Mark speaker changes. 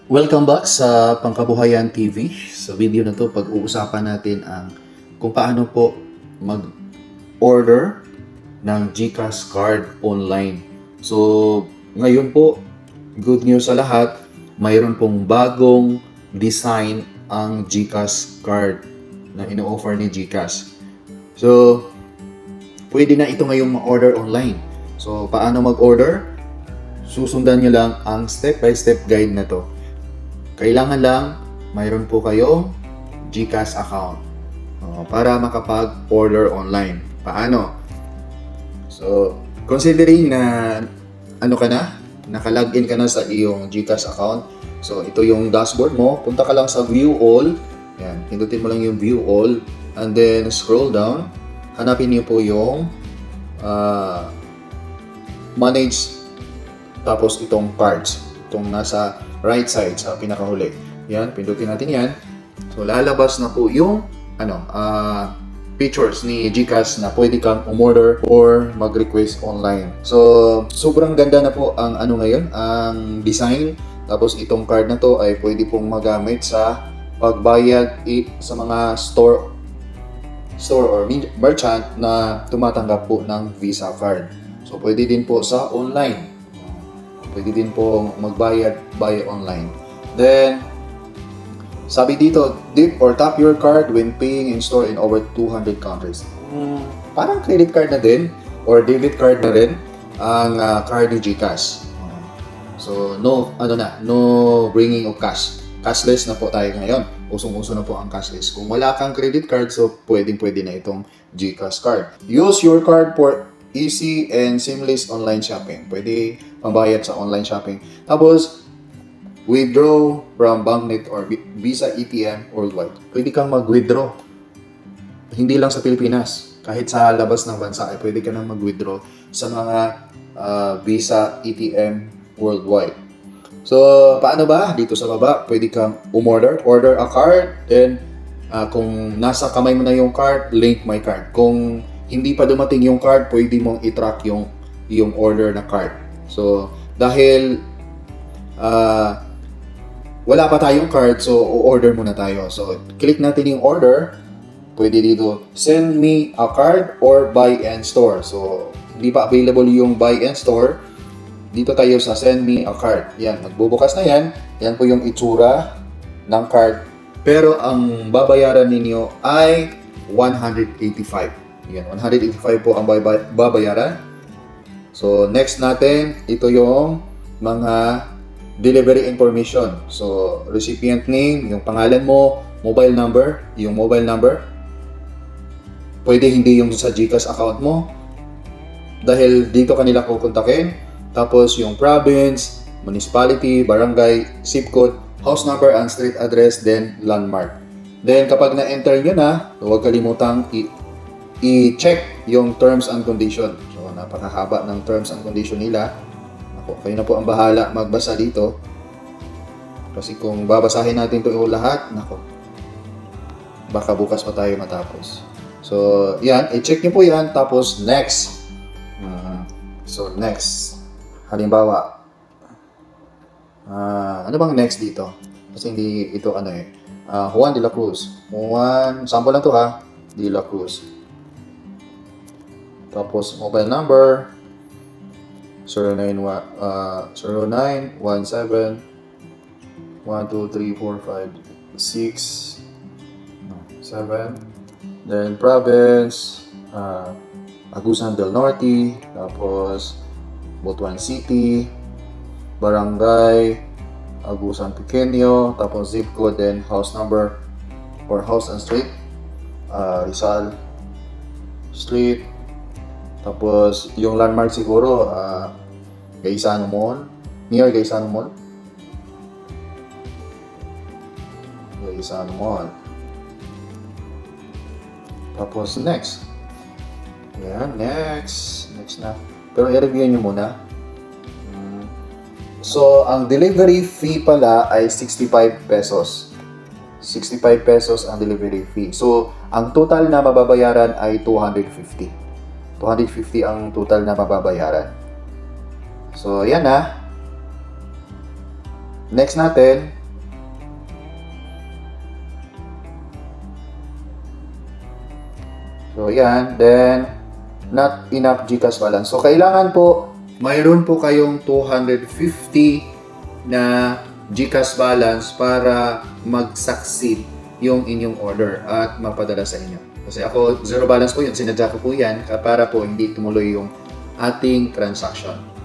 Speaker 1: Welcome back sa Pangkabuhayan TV. Sa video na to, pag-uusapan natin ang kung paano po mag-order ng GCash card online. So, ngayon po, good news sa lahat, mayroon pong bagong design ang GCash card na ino-offer ni GCash. So, pwede na ito ngayong ma-order online. So, paano mag-order? Susundan nyo lang ang step-by-step guide na to. Kailangan lang mayroon po kayong GCash account para makapag-order online. Paano? So, considering na naka-login ka na sa iyong GCash account. So, ito yung dashboard mo. Punta ka lang sa View All. Yan, pindutin mo lang yung View All. And then, scroll down. Hanapin niyo po yung Manage. Tapos, itong cards. Itong nasa right side sa pinakahuli. Yan, pindutin natin yan. So, lalabas na po yung features ni GCash na pwede kang umorder or mag-request online. So, sobrang ganda na po ang ngayon, ang design. Tapos, itong card na to ay pwede pong magamit sa pagbayad sa mga store or merchant na tumatanggap po ng Visa card. So, pwede din po sa online. Pwede din po magbayad online. Then, sabi dito, dip or tap your card when paying in store in over 200 countries. Parang credit card na din or debit card na rin ang card ni GCash. So, no bringing of cash. Cashless na po tayo ngayon. Usong-uso na po ang cashless. Kung wala kang credit card, so pwede na itong GCash card. Use your card for easy and seamless online shopping. Pwede pambayad sa online shopping. Tapos, withdraw from BancNet or Visa ATM worldwide. Pwede kang mag-withdraw. Hindi lang sa Pilipinas. Kahit sa labas ng bansa, ay pwede ka nang mag-withdraw sa mga Visa ATM worldwide. So, paano ba? Dito sa baba, pwede kang order a card. Then, kung nasa kamay mo na yung card, link my card. Kung hindi pa dumating yung card, pwede mong i-track yung order na card. So, dahil wala pa tayong card, so o-order muna tayo. So, click natin yung order. Pwede dito, send me a card or buy and store. So, hindi pa available yung buy and store. Dito tayo sa send me a card. Yan, magbubukas na yan. Yan po yung itsura ng card. Pero ang babayaran ninyo ay 185. Yan, 185 po ang babayaran. So, next natin, ito yung mga delivery information. So, recipient name, yung pangalan mo, mobile number, yung mobile number. Pwede hindi yung sa GCash account mo. Dahil dito kanila kukontakin. Tapos, yung province, municipality, barangay, zip code, house number and street address, then landmark. Then, kapag na-enter nyo na, huwag kalimutang i-check yung terms and condition. So, napakahaba ng terms and condition nila. Ako, kayo na po ang bahala magbasa dito. Kasi kung babasahin natin ito lahat, baka bukas pa tayo matapos. So, yan. I-check nyo po yan. Tapos, next. So, next. Halimbawa, ano bang next dito? Kasi hindi ito Juan de la Cruz. Sample lang to ha. De la Cruz. Tapos, mobile number 0917 1, 2, 3, 4, 5, 6, 7. Then, province, Agusan del Norte. Tapos, Butuan City. Barangay, Agusan Pequeño. Tapos, zip code, then house number or house and street. Rizal Street. Tapos, yung landmark siguro, Gaisano Mall. Near Gaisano Mall. Gaisano Mall. Tapos, next. Yan, next. Next na. Pero i-review nyo muna. So, ang delivery fee pala ay 65 pesos. 65 pesos ang delivery fee. So, ang total na mababayaran ay 250. 250 ang total na mababayaran. So, yan na. Next natin, so yan, then not enough GCash balance. So kailangan po mayroon po kayong 250 na GCash balance para mag-succeed yung inyong order at mapadala sa inyo. Kasi ako, zero balance po yun. Sinadya ko po yan para po hindi tumuloy yung ating transaction.